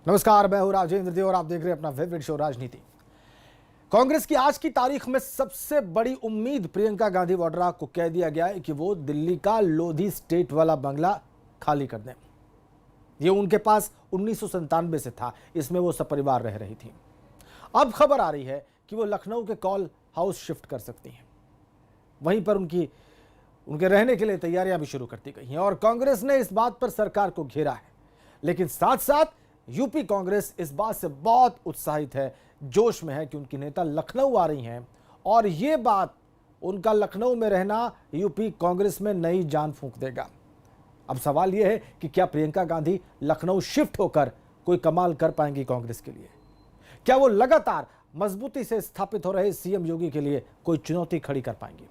नमस्कार, मैं हूं राजेंद्र देव और आप देख रहे हैं अपना फेवरेट शो राजनीति। कांग्रेस की आज की तारीख में सबसे बड़ी उम्मीद प्रियंका गांधी वाड्रा को कह दिया गया है कि वो दिल्ली का लोधी स्टेट वाला बंगला खाली कर दें। ये उनके पास 1997 से था, इसमें वो सपरिवार रह रही थी। अब खबर आ रही है कि वो लखनऊ के कॉल हाउस शिफ्ट कर सकती हैं। वहीं पर उनके रहने के लिए तैयारियां भी शुरू कर दी गई हैं और कांग्रेस ने इस बात पर सरकार को घेरा है। लेकिन साथ साथ यूपी कांग्रेस इस बात से बहुत उत्साहित है, जोश में है कि उनकी नेता लखनऊ आ रही हैं और ये बात, उनका लखनऊ में रहना यूपी कांग्रेस में नई जान फूंक देगा। अब सवाल यह है कि क्या प्रियंका गांधी लखनऊ शिफ्ट होकर कोई कमाल कर पाएंगी कांग्रेस के लिए? क्या वो लगातार मजबूती से स्थापित हो रहे सीएम योगी के लिए कोई चुनौती खड़ी कर पाएंगी?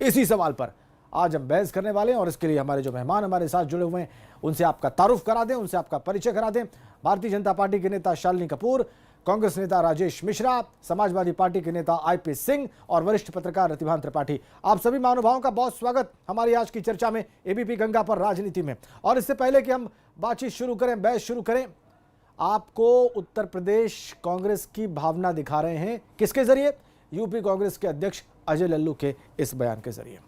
इसी सवाल पर आज हम बहस करने वाले हैं और इसके लिए हमारे जो मेहमान हमारे साथ जुड़े हुए हैं उनसे आपका तारुफ करा दें, उनसे आपका परिचय करा दें। भारतीय जनता पार्टी के नेता शालिनी कपूर, कांग्रेस नेता राजेश मिश्रा, समाजवादी पार्टी के नेता आईपी सिंह और वरिष्ठ पत्रकार रतिभान त्रिपाठी। आप सभी महानुभावों का बहुत स्वागत हमारी आज की चर्चा में एबीपी गंगा पर राजनीति में। और इससे पहले कि हम बातचीत शुरू करें, बहस शुरू करें, आपको उत्तर प्रदेश कांग्रेस की भावना दिखा रहे हैं किसके जरिए? यूपी कांग्रेस के अध्यक्ष अजय लल्लू के इस बयान के जरिए।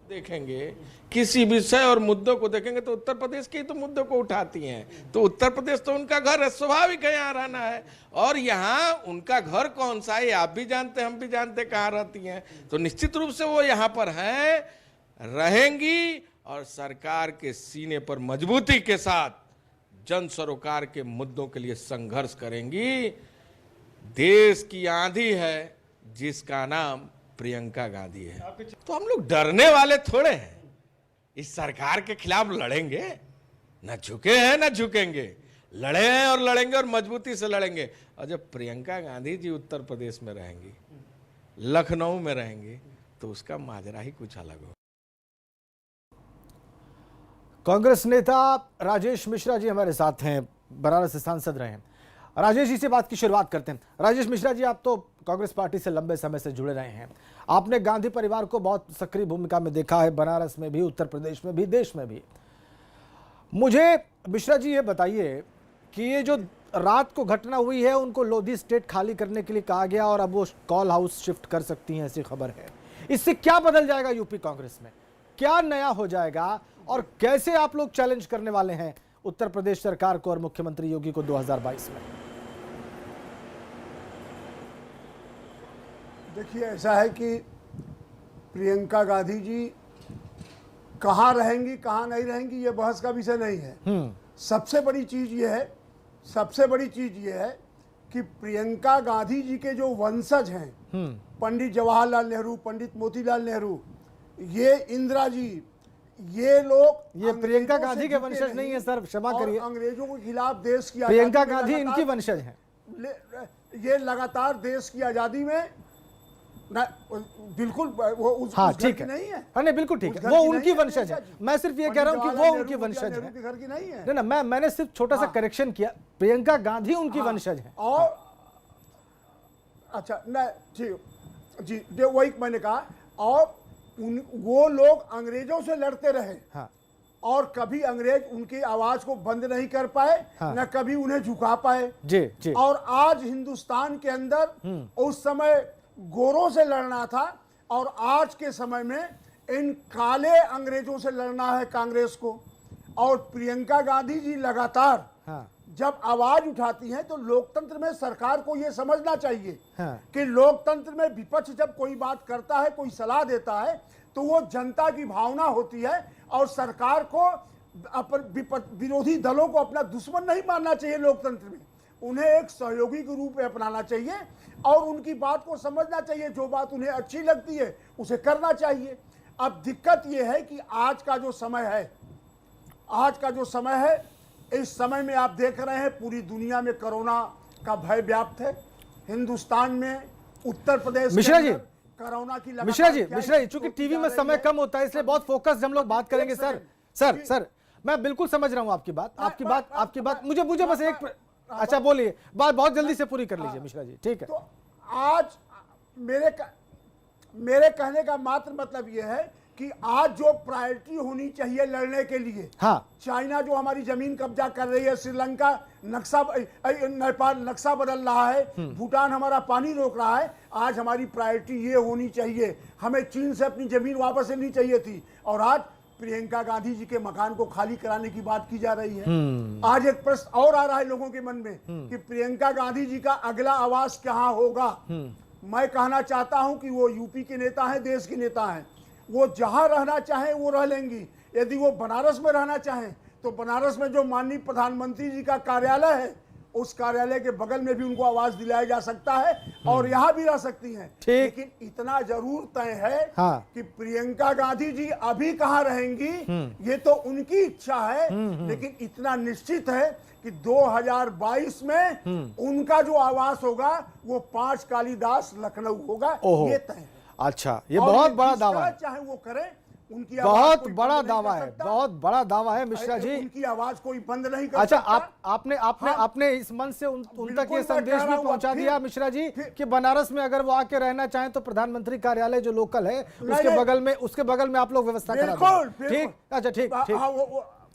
देखेंगे किसी विषय और मुद्दों को देखेंगे तो उत्तर प्रदेश के ही तो मुद्दों को उठाती हैं। तो उत्तर प्रदेश तो उनका घर है, स्वाभाविक है यहाँ रहना है। और यहाँ उनका घर कौन सा है आप भी जानते हैं, हम भी जानते हैं कहाँ रहती हैं। तो निश्चित रूप से वो यहाँ पर हैं, रहेंगी और सरकार के सीने पर मजबूती के साथ जन सरोकार के मुद्दों के लिए संघर्ष करेंगी। देश की आंधी है जिसका नाम प्रियंका गांधी है। तो हम लोग डरने वाले थोड़े हैं, इस सरकार के खिलाफ लड़ेंगे, न झुके हैं न झुकेंगे, लड़े हैं और लड़ेंगे और मजबूती से लड़ेंगे। और जब प्रियंका गांधी जी उत्तर प्रदेश में रहेंगी, लखनऊ में रहेंगी, तो उसका माजरा ही कुछ अलग हो। कांग्रेस नेता राजेश मिश्रा जी हमारे साथ हैं, बनारस से सांसद रहे हैं। राजेश जी से बात की शुरुआत करते हैं। राजेश मिश्रा जी, आप तो कांग्रेस पार्टी से लंबे समय से जुड़े रहे हैं, आपने गांधी परिवार को बहुत सक्रिय भूमिका में देखा है, बनारस में भी, उत्तर प्रदेश में भी, देश में भी। मुझे मिश्रा जी ये बताइए कि ये जो रात को घटना हुई है, उनको लोधी स्टेट खाली करने के लिए कहा गया और अब वो कॉल हाउस शिफ्ट कर सकती हैं, ऐसी खबर है। इससे क्या बदल जाएगा यूपी कांग्रेस में? क्या नया हो जाएगा और कैसे आप लोग चैलेंज करने वाले हैं उत्तर प्रदेश सरकार को और मुख्यमंत्री योगी को 2022 में? देखिए, ऐसा है कि प्रियंका गांधी जी कहाँ रहेंगी कहाँ नहीं रहेंगी ये बहस का विषय नहीं है। सबसे बड़ी चीज ये है कि प्रियंका गांधी जी के जो वंशज हैं, पंडित जवाहरलाल नेहरू, पंडित मोतीलाल नेहरू, ये इंदिरा जी, ये लोग, ये प्रियंका गांधी के वंशज नहीं है सर, क्षमा करिए, अंग्रेजों के खिलाफ देश की प्रियंका गांधी इनकी वंशज हैं। ये लगातार देश की आजादी में बिल्कुल वो उस ठीक है, नहीं है। नहीं बिल्कुल ठीक है, वो उनकी वंशज है। मैं सिर्फ ये कह रहा हूं कि वो उनकी वंशज है। घर की नहीं है ना, मैंने सिर्फ छोटा सा करेक्शन किया, प्रियंका गांधी उनकी वंशज है। और अच्छा, नहीं जी, जो वही मैंने कहा। और वो लोग अंग्रेजों से लड़ते रहे, और कभी अंग्रेज उनकी आवाज को बंद नहीं कर पाए, न कभी उन्हें झुका पाए। जी। और आज हिंदुस्तान के अंदर उस समय गोरों से लड़ना था और आज के समय में इन काले अंग्रेजों से लड़ना है कांग्रेस को। और प्रियंका गांधी जी लगातार जब आवाज उठाती हैं तो लोकतंत्र में सरकार को यह समझना चाहिए कि लोकतंत्र में विपक्ष जब कोई बात करता है, कोई सलाह देता है, तो वो जनता की भावना होती है और सरकार को विरोधी दलों को अपना दुश्मन नहीं मानना चाहिए। लोकतंत्र में उन्हें एक सहयोगी के रूप में अपनाना चाहिए और उनकी बात को समझना चाहिए। जो बात उन्हें अच्छी लगती है उसे करना चाहिए। अब दिक्कत यह है कि आज का जो समय है, इस समय में आप देख रहे हैं पूरी दुनिया में कोरोना का भय व्याप्त है। हिंदुस्तान में उत्तर प्रदेश मिश्रा जी, कोरोना की मिश्रा जी, चूंकि टीवी में समय कम होता है इसलिए बहुत फोकस हम लोग बात करेंगे। सर, मैं बिल्कुल समझ रहा हूं आपकी बात। मुझे बस एक, अच्छा बोलिए, बात बहुत जल्दी से पूरी कर लीजिए मिश्रा जी, ठीक है। तो आज मेरे कहने का मात्र मतलब यह है कि आज जो प्रायोरिटी होनी चाहिए लड़ने के लिए, हाँ, चाइना जो हमारी जमीन कब्जा कर रही है, श्रीलंका नेपाल नक्शा बदल रहा है, भूटान हमारा पानी रोक रहा है, आज हमारी प्रायोरिटी ये होनी चाहिए, हमें चीन से अपनी जमीन वापस लेनी चाहिए थी। और आज प्रियंका गांधी जी के मकान को खाली कराने की बात की जा रही है। आज एक प्रश्न और आ रहा है लोगों के मन में कि प्रियंका गांधी जी का अगला आवास कहां होगा। मैं कहना चाहता हूं कि वो यूपी के नेता हैं, देश के नेता हैं, वो जहां रहना चाहें वो रह लेंगी। यदि वो बनारस में रहना चाहें तो बनारस में जो माननीय प्रधानमंत्री जी का कार्यालय है, उस कार्यालय के बगल में भी उनको आवास दिलाया जा सकता है और यहाँ भी रह सकती हैं। लेकिन इतना जरूर तय है कि प्रियंका गांधी जी अभी कहाँ रहेंगी ये तो उनकी इच्छा है, लेकिन इतना निश्चित है कि 2022 में उनका जो आवास होगा वो 5 कालीदास लखनऊ होगा, ये तय है। अच्छा, ये बहुत बड़ा दावा है, चाहे वो करें, उनकी बहुत बड़ा दावा है, बहुत बड़ा दावा है मिश्रा जी। उनकी आवाज कोई बंद नहीं कर अच्छा, सकता। आपने इस मन से उन तक ये संदेश भी पहुंचा दिया मिश्रा जी कि बनारस में अगर वो आके रहना चाहें तो प्रधानमंत्री कार्यालय जो लोकल है उसके बगल में आप लोग व्यवस्था करा देंगे। ठीक, अच्छा, ठीक,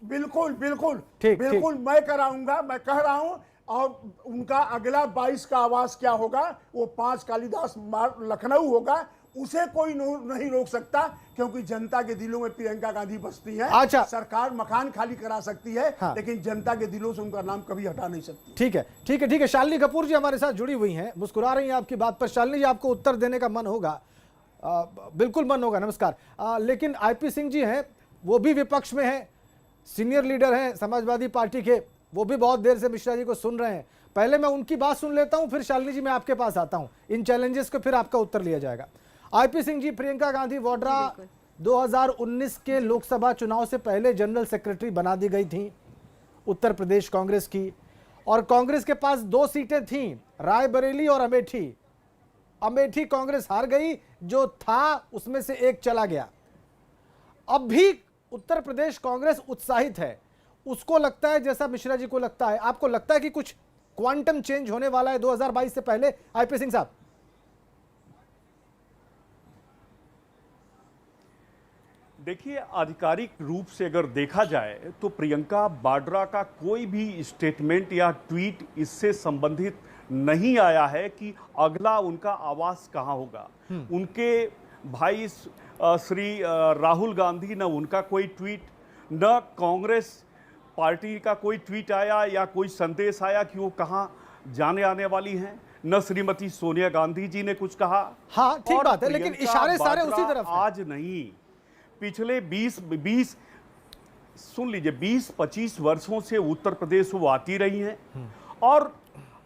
बिल्कुल बिल्कुल ठीक, बिल्कुल मैं कराऊंगा, मैं कह रहा हूं। और उनका अगला 22 का आवास क्या होगा, वो 5 कालीदास लखनऊ होगा, उसे कोई नहीं रोक सकता, क्योंकि जनता के दिलों में प्रियंका गांधी बसती है। अच्छा, सरकार मकान खाली करा सकती है, हाँ, लेकिन जनता के दिलों से उनका नाम कभी हटा नहीं सकती। ठीक है, ठीक है, ठीक है। शालिनी कपूर जी हमारे साथ जुड़ी हुई हैं, मुस्कुरा रही हैं आपकी बात पर। शालिनी जी, आपको उत्तर देने का मन होगा, बिल्कुल मन होगा, नमस्कार। लेकिन आईपी सिंह जी हैं, वो भी विपक्ष में हैं, सीनियर लीडर हैं समाजवादी पार्टी के, वो भी बहुत देर से मिश्रा जी को सुन रहे हैं। पहले मैं उनकी बात सुन लेता हूं, फिर शालिनी जी मैं आपके पास आता हूं, इन चैलेंजेस को फिर आपका उत्तर लिया जाएगा। आईपी सिंह जी, प्रियंका गांधी वाड्रा 2019 के लोकसभा चुनाव से पहले जनरल सेक्रेटरी बना दी गई थी उत्तर प्रदेश कांग्रेस की, और कांग्रेस के पास 2 सीटें थीं, रायबरेली और अमेठी। अमेठी कांग्रेस हार गई, जो था उसमें से एक चला गया। अब भी उत्तर प्रदेश कांग्रेस उत्साहित है, उसको लगता है जैसा मिश्रा जी को लगता है। आपको लगता है कि कुछ क्वांटम चेंज होने वाला है 2022 से पहले? आईपी सिंह साहब। देखिए, आधिकारिक रूप से अगर देखा जाए तो प्रियंका वाड्रा का कोई भी स्टेटमेंट या ट्वीट इससे संबंधित नहीं आया है कि अगला उनका आवास कहां होगा। उनके भाई श्री राहुल गांधी, न उनका कोई ट्वीट, न कांग्रेस पार्टी का कोई ट्वीट आया या कोई संदेश आया कि वो कहां जाने आने वाली हैं, न श्रीमती सोनिया गांधी जी ने कुछ कहा। हाँ, ठीक बात है, लेकिन इशारे सारे उसी तरफ हैं। आज नहीं, पिछले 20 सुन लीजिए 20-25 वर्षों से उत्तर प्रदेश वो आती रही हैं, और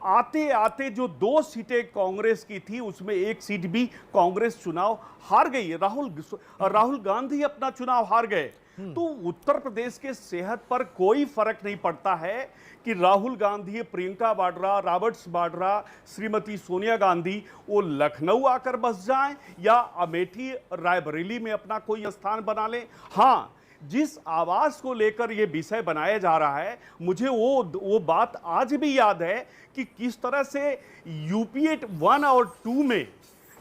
आते आते जो 2 सीटें कांग्रेस की थी उसमें 1 सीट भी कांग्रेस चुनाव हार गई। राहुल गांधी अपना चुनाव हार गए। तो उत्तर प्रदेश के सेहत पर कोई फर्क नहीं पड़ता है कि राहुल गांधी, प्रियंका वाड्रा, रॉबर्ट्स वाड्रा, श्रीमती सोनिया गांधी वो लखनऊ आकर बस जाएं या अमेठी रायबरेली में अपना कोई स्थान बना लें। हाँ, जिस आवास को लेकर ये विषय बनाया जा रहा है, मुझे वो बात आज भी याद है कि किस तरह से यूपीए 1 और 2 में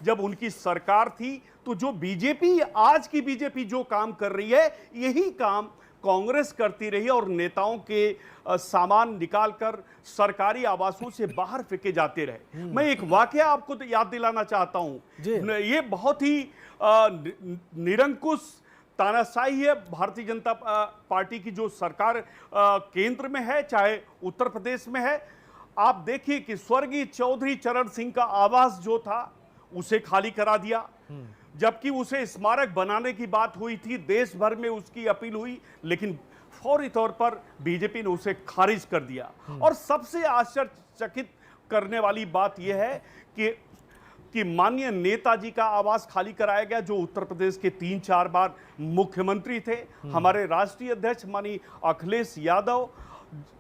जब उनकी सरकार थी, तो जो बीजेपी, आज की बीजेपी जो काम कर रही है, यही काम कांग्रेस करती रही और नेताओं के सामान निकालकर सरकारी आवासों से बाहर फेंके जाते रहे। मैं एक वाकया आपको तो याद दिलाना चाहता हूं। ये बहुत ही निरंकुश तानाशाही है भारतीय जनता पार्टी की जो सरकार केंद्र में है, चाहे उत्तर प्रदेश में है। आप देखिए कि स्वर्गीय चौधरी चरण सिंह का आवास जो था उसे खाली करा दिया, जबकि उसे स्मारक बनाने की बात हुई थी, देश भर में उसकी अपील हुई, लेकिन फौरी तौर पर बीजेपी ने उसे खारिज कर दिया। और सबसे आश्चर्यचकित करने वाली बात यह है कि माननीय नेताजी का आवास खाली कराया गया, जो उत्तर प्रदेश के 3-4 बार मुख्यमंत्री थे, हमारे राष्ट्रीय अध्यक्ष माननीय अखिलेश यादव,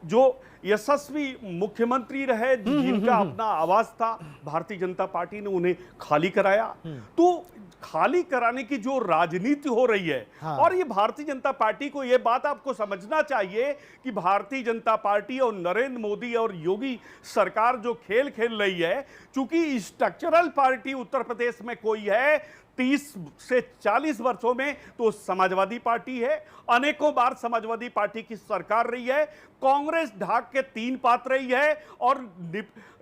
जो यशस्वी मुख्यमंत्री रहे, जिनका अपना आवास था, भारतीय जनता पार्टी ने उन्हें खाली कराया। तो खाली कराने की जो राजनीति हो रही है, हाँ। और ये भारतीय जनता पार्टी को ये बात आपको समझना चाहिए कि भारतीय जनता पार्टी और नरेंद्र मोदी और योगी सरकार जो खेल खेल रही है, चूंकि स्ट्रक्चरल पार्टी उत्तर प्रदेश में कोई है 30 से 40 वर्षों में तो समाजवादी पार्टी है। अनेकों बार समाजवादी पार्टी की सरकार रही है, कांग्रेस ढाक के 3 पात रही है, और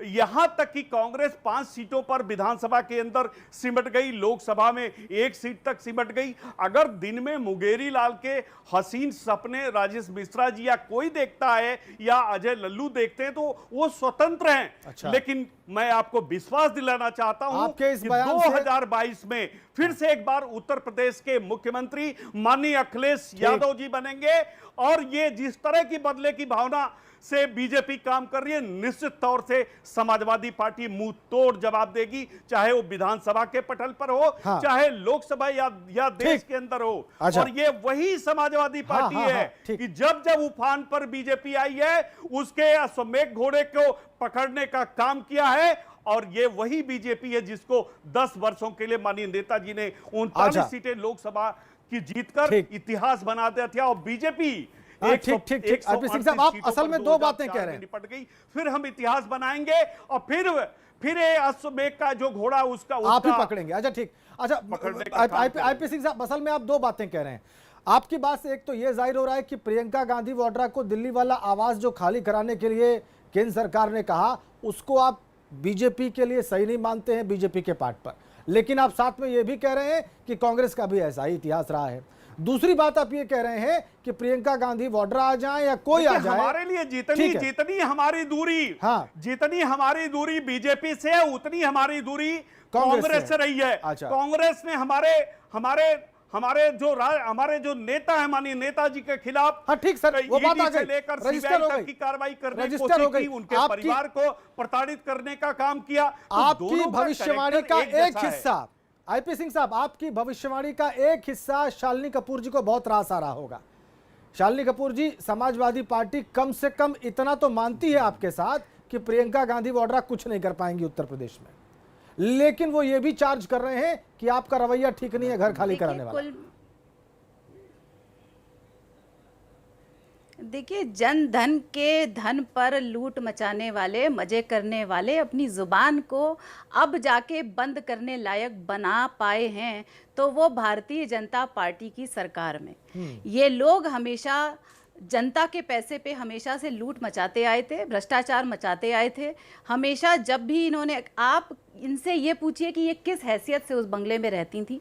यहां तक कि कांग्रेस 5 सीटों पर विधानसभा के अंदर सिमट गई, लोकसभा में 1 सीट तक सिमट गई। अगर दिन में मुंगेरी लाल के हसीन सपने राजेश मिश्रा जी या कोई देखता है या अजय लल्लू देखते हैं तो वो स्वतंत्र हैं। अच्छा। लेकिन मैं आपको विश्वास दिलाना चाहता हूं आपके इस कि बयान से 2022 में फिर से एक बार उत्तर प्रदेश के मुख्यमंत्री माननीय अखिलेश यादव जी बनेंगे, और ये जिस तरह की बदले की भावना से बीजेपी काम कर रही है, निश्चित तौर से समाजवादी पार्टी मुंह तोड़ जवाब देगी, चाहे वो विधानसभा के पटल पर हो, हाँ। चाहे लोकसभा या देश के अंदर हो। अच्छा। और ये वही समाजवादी पार्टी हाँ, हाँ, है ठीक। कि जब जब उफान पर बीजेपी आई है उसके अश्वमेध घोड़े को पकड़ने का काम किया है, और ये वही बीजेपी है जिसको 10 वर्षों के लिए माननीय नेताजी ने 39 अच्छा। सीटें लोकसभा की जीतकर ठीक। इतिहास बना दिया था। और बीजेपी हाँ, ठीक। आईपी सिंह साहब, आप असल में 2 बातें कह रहे हैं। निपट गई, फिर हम इतिहास बनाएंगे और फिर ये अश्वमेध का जो घोड़ा उसका आप ही पकड़ेंगे। अच्छा ठीक। अच्छा पकड़ने का काम आईपी सिंह साहब, असल में आप 2 बातें कह रहे हैं। आपकी बात से एक तो ये जाहिर हो रहा है कि प्रियंका गांधी वाड्रा को दिल्ली वाला आवास जो खाली कराने के लिए केंद्र सरकार ने कहा, उसको आप बीजेपी के लिए सही नहीं मानते हैं, बीजेपी के पार्ट पर। लेकिन आप साथ में ये भी कह रहे हैं कि कांग्रेस का भी ऐसा ही इतिहास रहा है। दूसरी बात आप ये कह रहे हैं कि प्रियंका गांधी वाड्रा आ जाए या कोई आ जाए, हमारे लिए जितनी हमारी दूरी, हाँ। जितनी हमारी दूरी बीजेपी से है, उतनी हमारी दूरी कांग्रेस से रही है। अच्छा। कांग्रेस ने हमारे जो नेता है माननीय नेताजी के खिलाफ, हाँ ठीक सर, वो बात आ ईडी से गई, लेकर रजिस्टर हो सीबीआई गई, तक की कार्रवाई करने की रजिस्टर हो कोशिश गई। की, उनके आपकी- परिवार को प्रताड़ित करने का काम किया। तो आपकी दोनों भविष्यवाणी का कैरेक्टर एक जैसा है। हिस्सा, आईपी सिंह साहब, आपकी भविष्यवाणी का एक हिस्सा शालिनी कपूर जी को बहुत रास आ रहा होगा। शालिनी कपूर जी, समाजवादी पार्टी कम से कम इतना तो मानती है आपके साथ कि प्रियंका गांधी वाड्रा कुछ नहीं कर पाएंगी उत्तर प्रदेश में, लेकिन वो ये भी चार्ज कर रहे हैं कि आपका रवैया ठीक नहीं है घर खाली कराने वाला। देखिए, जन धन के धन पर लूट मचाने वाले, मजे करने वाले अपनी जुबान को अब जाके बंद करने लायक बना पाए हैं तो वो भारतीय जनता पार्टी की सरकार में। ये लोग हमेशा जनता के पैसे पे हमेशा से लूट मचाते आए थे, भ्रष्टाचार मचाते आए थे हमेशा। जब भी इन्होंने, आप इनसे ये पूछिए कि ये किस हैसियत से उस बंगले में रहती थी।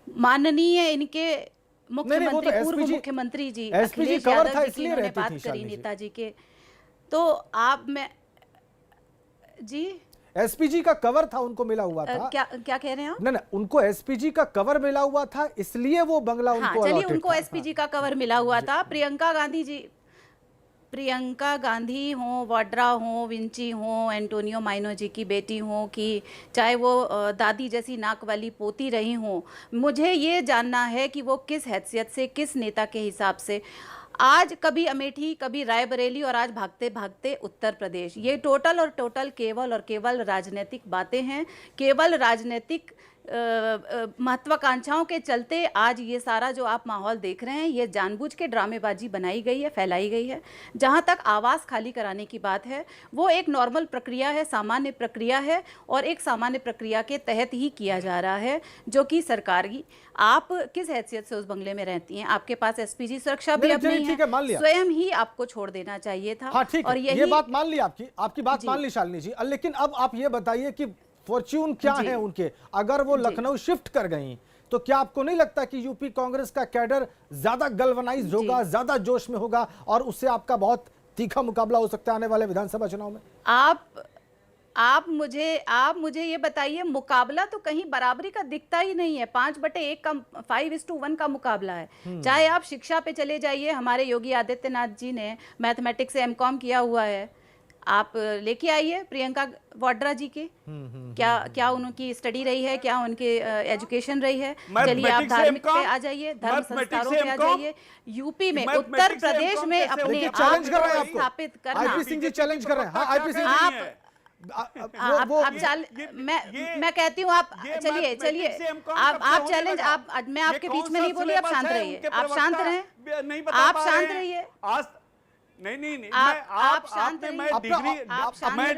माननीय इनके मुख्यमंत्री, पूर्व मुख्यमंत्री जी अखिलेश यादव जी की इन्होंने बात करी नेताजी के, तो आप में जी एसपीजी का कवर था, उनको मिला हुआ था। क्या कह रहे हैं आप? ना, उनको एसपीजी का कवर मिला हुआ था, इसलिए वो बंगला उनको चलिए, allotted उनको था। एसपीजी का कवर मिला हुआ था। प्रियंका गांधी हो, वाड्रा हो, विंची हो, एंटोनियो माइनो जी की बेटी हो, कि चाहे वो दादी जैसी नाक वाली पोती रही हो, मुझे ये जानना है कि वो किस हैसियत से, किस नेता के हिसाब से आज कभी अमेठी, कभी रायबरेली और आज भागते भागते उत्तर प्रदेश, ये टोटल और टोटल केवल और केवल राजनीतिक बातें हैं। केवल राजनीतिक महत्वाकांक्षाओं के चलते आज ये सारा जो आप माहौल देख रहे हैं, ये जानबूझ के ड्रामेबाजी बनाई गई है, फैलाई गई है। जहाँ तक आवास खाली कराने की बात है, वो एक नॉर्मल प्रक्रिया है, सामान्य प्रक्रिया है, और एक सामान्य प्रक्रिया के तहत ही किया जा रहा है, जो कि सरकार की। आप किस हैसियत से उस बंगले में रहती हैं? आपके पास एसपीजी सुरक्षा भी अब नहीं है, स्वयं ही आपको छोड़ देना चाहिए था। हाँ ठीक है, ये बात मान ली, आपकी बात मान ली शालिनी जी। लेकिन अब आप ये बताइए कि फॉर्च्यून क्या है उनके, अगर वो लखनऊ शिफ्ट कर गई तो क्या आपको नहीं लगता कि यूपी कांग्रेस का कैडर ज्यादा गल्वनाइज होगा, ज्यादा जोश में होगा, और उससे आपका बहुत तीखा मुकाबला हो सकता है आने वाले विधानसभा चुनाव में? आप मुझे ये बताइए, मुकाबला तो कहीं बराबरी का दिखता ही नहीं है। 5/1 का 5:1 का मुकाबला है। चाहे आप शिक्षा पे चले जाइए, हमारे योगी आदित्यनाथ जी ने मैथमेटिक्स से एमकॉम किया हुआ है, आप लेके आइए प्रियंका वाड्रा जी के, क्या उनकी स्टडी रही है, क्या उनके एजुकेशन रही है। चलिए, आप धार्मिक पे आ जाइए, धर्म संस्कारों पे आ जाइए। यूपी में, उत्तर प्रदेश में अपने चैलेंज कर रहे हैं आपको, स्थापित करना, आईपी सिंह जी चैलेंज कर रहे हैं। हाँ, आईपी सिंह जी, आप चाल मैं कहती हूँ आप चलिए चलिए आप चैलेंज आप मैं आपके बीच में नहीं बोली, आप शांत रहिए, आप शांत रहिए, आप शांत रहिए। नहीं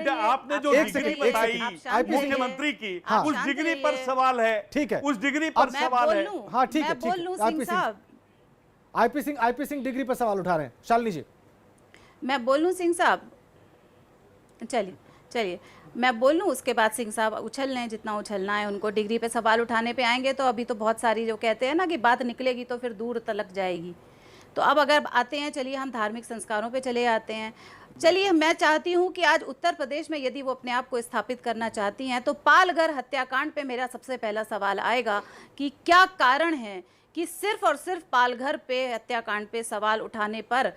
आपने जो डिग्री बताई मुख्यमंत्री की, उस डिग्री पर सवाल है। ठीक है, उस डिग्री पर सवाल है। हाँ ठीक है, बोल लूं सिंह साहब, आईपी सिंह डिग्री पर सवाल उठा रहे हैं। शालिनी जी मैं बोल लूं सिंह साहब, चलिए मैं बोल लूं, उसके बाद सिंह साहब उछल लें जितना उछलना है। उनको डिग्री पे सवाल उठाने पे आएंगे तो अभी तो बहुत सारी जो कहते हैं ना कि बात निकलेगी तो फिर दूर तलक जाएगी। तो अब अगर आते हैं, चलिए हम धार्मिक संस्कारों पे चले आते हैं। चलिए मैं चाहती हूँ कि आज उत्तर प्रदेश में यदि वो अपने आप को स्थापित करना चाहती हैं तो पालघर हत्याकांड पे मेरा सबसे पहला सवाल आएगा कि क्या कारण है कि सिर्फ और सिर्फ पालघर पे हत्याकांड पे सवाल उठाने पर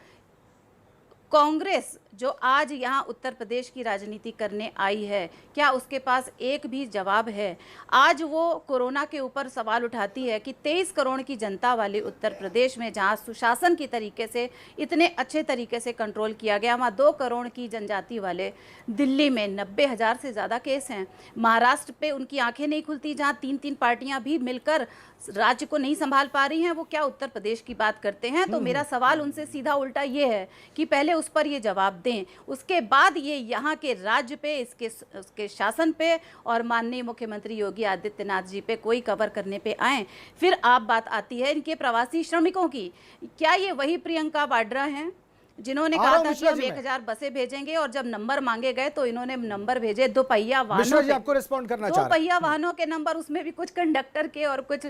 कांग्रेस जो आज यहाँ उत्तर प्रदेश की राजनीति करने आई है, क्या उसके पास एक भी जवाब है? आज वो कोरोना के ऊपर सवाल उठाती है कि 23 करोड़ की जनता वाले उत्तर प्रदेश में जहाँ सुशासन की तरीके से इतने अच्छे तरीके से कंट्रोल किया गया, वहाँ 2 करोड़ की जनजाति वाले, दिल्ली में 90,000 से ज़्यादा केस हैं, महाराष्ट्र पे उनकी आंखें नहीं खुलती, जहाँ 3-3 पार्टियां भी मिलकर राज्य को नहीं संभाल पा रही हैं, वो क्या उत्तर प्रदेश की बात करते हैं? तो मेरा सवाल उनसे सीधा उल्टा ये है कि पहले उस पर ये जवाब दें, उसके बाद ये यहाँ के राज्य पे, इसके शासन पे और माननीय मुख्यमंत्री योगी आदित्यनाथ जी पे कोई कवर करने पे आए। फिर आप बात आती है इनके प्रवासी श्रमिकों की। क्या ये वही प्रियंका वाड्रा हैं जिन्होंने कहा था कि हम 1000 बसें भेजेंगे और जब नंबर मांगे गए तो इन्होंने नंबर भेजे 2 पहिया वाहनों के? आपको रिस्पॉन्ड करना चाह रहे हैं। 2 पहिया वाहनों के नंबर, उसमें भी कुछ कंडक्टर के और कुछ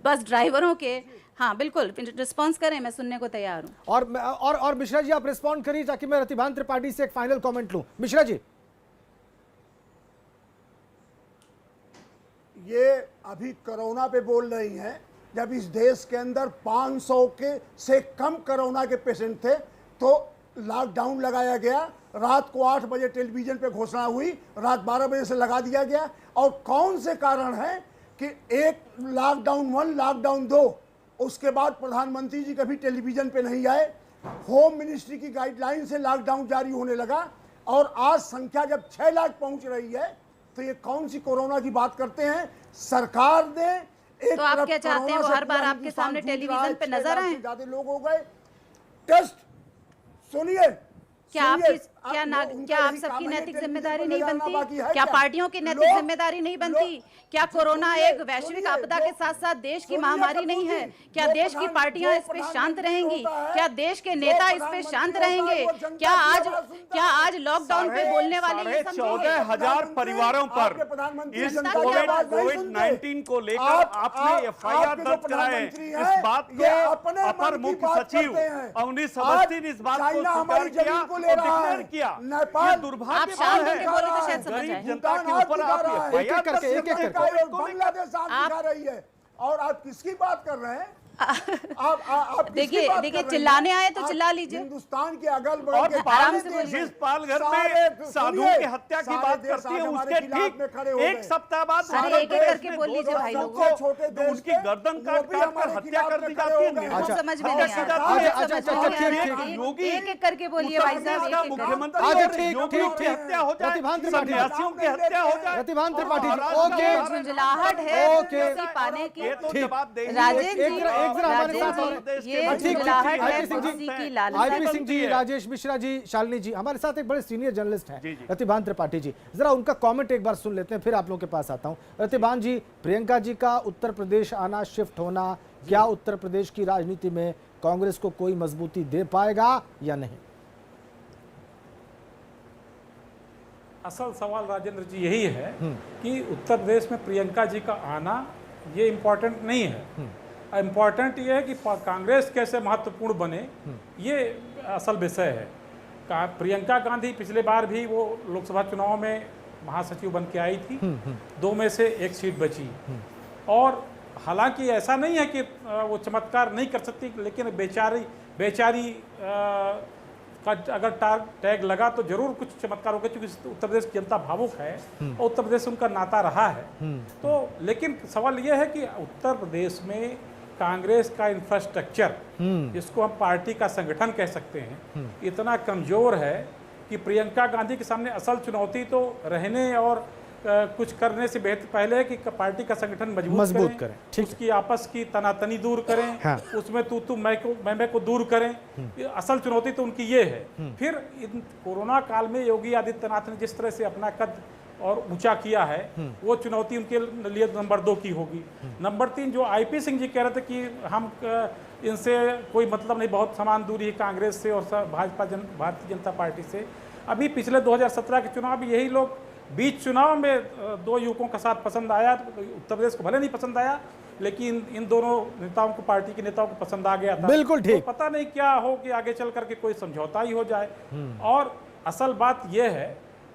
बस ड्राइवरों के। हाँ बिल्कुल, रिस्पॉन्स करें, मैं सुनने को तैयार हूँ। और मिश्रा जी आप रिस्पॉन्ड करिए ताकि मैं रतिभान त्रिपाठी से एक फाइनल कमेंट लूं। मिश्रा जी। ये अभी कोरोना पे बोल रही हैं, जब इस देश के अंदर 500 के से कम कोरोना के पेशेंट थे तो लॉकडाउन लगाया गया। रात को 8 बजे टेलीविजन पे घोषणा हुई, रात 12 बजे से लगा दिया गया। और कौन से कारण है कि एक लॉकडाउन 1, लॉकडाउन 2, उसके बाद प्रधानमंत्री जी कभी टेलीविजन पे नहीं आए। होम मिनिस्ट्री की गाइडलाइन से लॉकडाउन जारी होने लगा और आज संख्या जब 6 लाख पहुंच रही है तो ये कौन सी कोरोना की बात करते हैं? सरकार ने एक तो आप क्या चाहते हैं वो हर बार आपके सामने टेलीविजन पे नजर आए? ज्यादा लोग हो गए। टेस्ट सुनिए, क्या आप सबकी नैतिक जिम्मेदारी नहीं बनती? क्या पार्टियों की नैतिक जिम्मेदारी नहीं बनती? क्या कोरोना एक वैश्विक आपदा के साथ साथ देश की महामारी नहीं है? क्या देश की पार्टियां इस पे शांत रहेंगी? क्या देश के नेता इस पे शांत रहेंगे? क्या आज लॉकडाउन पे बोलने वाले ये समझेंगे? 14,000 परिवारों पर इस कोविड-19 को लेकर आपने FIR दर्ज कराए। इस बात को अपर मुख्य सचिव अवनीश अवस्थी ने इस बात को स्वीकार किया और डिक्लेयर किया। ये दुर्भाग्य है, गरीब जनता के ऊपर आप एक-एक करके बांग्लादेश आप दिखा रही है और आप किसकी बात कर रहे हैं? आप देखिए चिल्लाने आए तो चिल्ला लीजिए। हिंदुस्तान के अगल बगल और के जिस पालघर में साधुओं की हत्या की बात करती है उसके ठीक 1 सप्ताह बाद एक करके बोल लीजिए भाई लोगों को, तो उनकी गर्दन काट कर हत्या कर दी जाती है। समझ में नहीं आता। योगी एक करके बोलिए भाई साहब, मुख्यमंत्री की हत्या हो जाए, सन्यासियों की हत्या हो जाए, रतिभान त्रिपाठी ओके, झुंझलाहट है किसी पाने की। ये तो जवाब देंगे। राजेश जी, आईपी सिंह जी, राजेश मिश्रा जी, शालिनी जी, हमारे साथ एक बड़े सीनियर जर्नलिस्ट हैं रतिभान त्रिपाठी जी। जरा उनका कमेंट एक बार सुन लेते हैं, फिर आप लोगों के पास आता हूं। रतिभान जी, प्रियंका जी का उत्तर प्रदेश आना, शिफ्ट होना, क्या उत्तर प्रदेश की राजनीति में कांग्रेस को कोई मजबूती दे पाएगा या नहीं? असल सवाल राजेंद्र जी यही है कि उत्तर प्रदेश में प्रियंका जी का आना ये इम्पोर्टेंट नहीं है। इम्पॉर्टेंट ये है कि कांग्रेस कैसे महत्वपूर्ण बने, ये असल विषय है। प्रियंका गांधी पिछले बार भी वो लोकसभा चुनाव में महासचिव बन के आई थी, 2 में से 1 सीट बची। और हालांकि ऐसा नहीं है कि वो चमत्कार नहीं कर सकती, लेकिन बेचारी का अगर टैग लगा तो जरूर कुछ चमत्कार होगा, क्योंकि उत्तर प्रदेश की जनता भावुक है और उत्तर प्रदेश से उनका नाता रहा है। तो लेकिन सवाल यह है कि उत्तर प्रदेश में कांग्रेस का इंफ्रास्ट्रक्चर, जिसको हम पार्टी का संगठन कह सकते हैं, इतना कमजोर है कि प्रियंका गांधी के सामने असल चुनौती तो रहने और कुछ करने से बेहतर पहले है कि पार्टी का संगठन मजबूत करें, ठीक है। उसकी आपस की तनातनी दूर करें, हाँ। उसमें तू मैं को दूर करें। असल चुनौती तो उनकी ये है। फिर इन कोरोना काल में योगी आदित्यनाथ ने जिस तरह से अपना कद और ऊंचा किया है, वो चुनौती उनके लिए नंबर 2 की होगी। नंबर 3, जो IP सिंह जी कह रहे थे कि हम इनसे कोई मतलब नहीं, बहुत समान दूरी है कांग्रेस से और भारतीय जनता पार्टी से। अभी पिछले 2017 के चुनाव में यही लोग बीच चुनाव में 2 युवकों का साथ पसंद आया, उत्तर प्रदेश को भले नहीं पसंद आया, लेकिन इन दोनों नेताओं को, पार्टी के नेताओं को पसंद आ गया था। बिल्कुल ठीक। तो पता नहीं क्या हो कि आगे चल करके कोई समझौता ही हो जाए। और असल बात यह है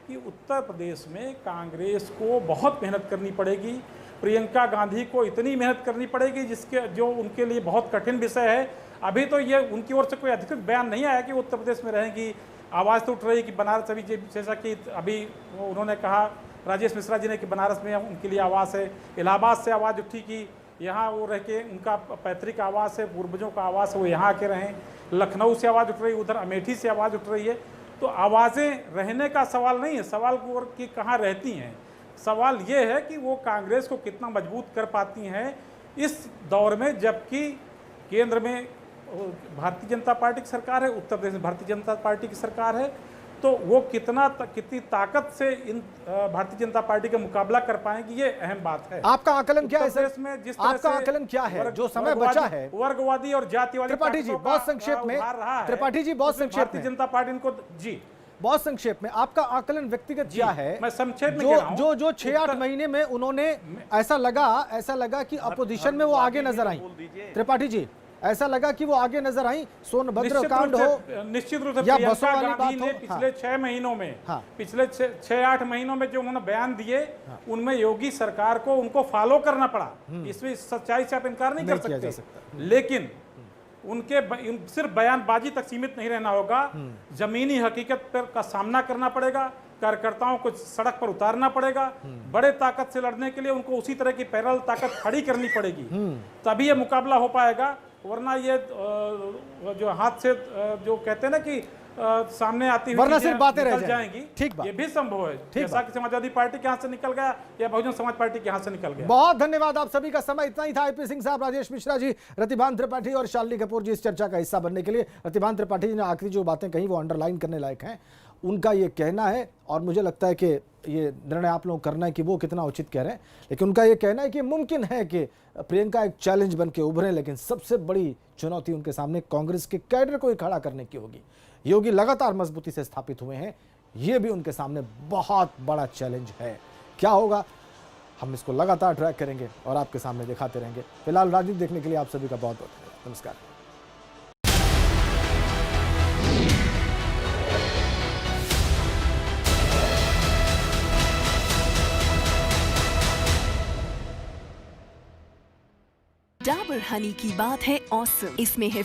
कि उत्तर प्रदेश में कांग्रेस को बहुत मेहनत करनी पड़ेगी। प्रियंका गांधी को इतनी मेहनत करनी पड़ेगी जो उनके लिए बहुत कठिन विषय है। अभी तो ये उनकी ओर से कोई अधिकृत बयान नहीं आया कि वो उत्तर प्रदेश में रहेंगी। आवाज़ तो उठ रही है कि बनारस, अभी जैसा कि अभी उन्होंने कहा राजेश मिश्रा जी ने कि बनारस में उनके लिए आवास है। इलाहाबाद से आवाज़ उठी कि यहाँ वो रह के उनका पैतृक आवास है, पूर्वजों का आवास है, वो यहाँ आके रहें। लखनऊ से आवाज़ उठ रही है, उधर अमेठी से आवाज़ उठ रही है। तो आवाज़ें रहने का सवाल नहीं है, सवाल कि कहाँ रहती हैं। सवाल ये है कि वो कांग्रेस को कितना मजबूत कर पाती हैं इस दौर में, जबकि केंद्र में भारतीय जनता पार्टी की सरकार है, उत्तर प्रदेश में भारतीय जनता पार्टी की सरकार है। तो वो कितनी ताकत से इन भारतीय जनता पार्टी का मुकाबला कर पाएंगी, ये अहम बात है। आपका आकलन क्या है सर? में जिस तरह आपका से आकलन क्या है जो समय बचा है? वर्गवादी और जातिवादी त्रिपाठी जी बहुत संक्षेप में, त्रिपाठी जी बहुत संक्षेप में, भारतीय जनता पार्टी इनको जी बहुत संक्षेप में आपका आकलन व्यक्तिगत क्या है? मैं संक्षेप में कह रहा हूं। जो 6-8 महीने में उन्होंने ऐसा लगा कि अपोजिशन में वो आगे नजर आई। त्रिपाठी जी, ऐसा लगा कि वो आगे नजर आई, सोनभद्र कांड हो, निश्चित रूप से या प्रियंका बसों वाली गांधी बात ने हो, पिछले 6 महीनों में, हाँ। पिछले 6-8 महीनों में जो उन्होंने बयान दिए, उनमें योगी सरकार को उनको फॉलो करना पड़ा। इसमें सच्चाई से आप इनकार नहीं कर सकते। लेकिन उनके सिर्फ बयानबाजी तक सीमित नहीं रहना होगा, जमीनी हकीकत पर का सामना करना पड़ेगा। कार्यकर्ताओं को सड़क पर उतारना पड़ेगा। बड़े ताकत से लड़ने के लिए उनको उसी तरह की पैरेलल ताकत खड़ी करनी पड़ेगी, तभी ये मुकाबला हो पाएगा। वरना ये जो हाथ से जो कहते हैं ना कि सामने आती हुई वरना सिर्फ बातें रह जाएंगी, ठीक बात, ये भी संभव है। जैसा कि समाजवादी पार्टी के हाथ से निकल गया या बहुजन समाज पार्टी के हाथ से निकल गया। बहुत धन्यवाद आप सभी का। समय इतना ही था। IP सिंह साहब, राजेश मिश्रा जी, रतिभान त्रिपाठी और शालिनी कपूर जी इस चर्चा का हिस्सा बनने के लिए। रतिभान त्रिपाठी जी ने आखिरी जो बातें कही वो अंडरलाइन करने लायक हैं। उनका ये कहना है, और मुझे लगता है कि ये निर्णय आप लोग करना है कि वो कितना उचित कह रहे हैं, लेकिन उनका ये कहना है कि मुमकिन है कि प्रियंका एक चैलेंज बन के उभरें, लेकिन सबसे बड़ी चुनौती उनके सामने कांग्रेस के कैडर को ही खड़ा करने की होगी। योगी लगातार मजबूती से स्थापित हुए हैं, ये भी उनके सामने बहुत बड़ा चैलेंज है। क्या होगा, हम इसको लगातार ट्रैक करेंगे और आपके सामने दिखाते रहेंगे। फिलहाल राजनीति देखने के लिए आप सभी का बहुत बहुत धन्यवाद। नमस्कार। डाबर हनी की बात है ऑसम। इसमें है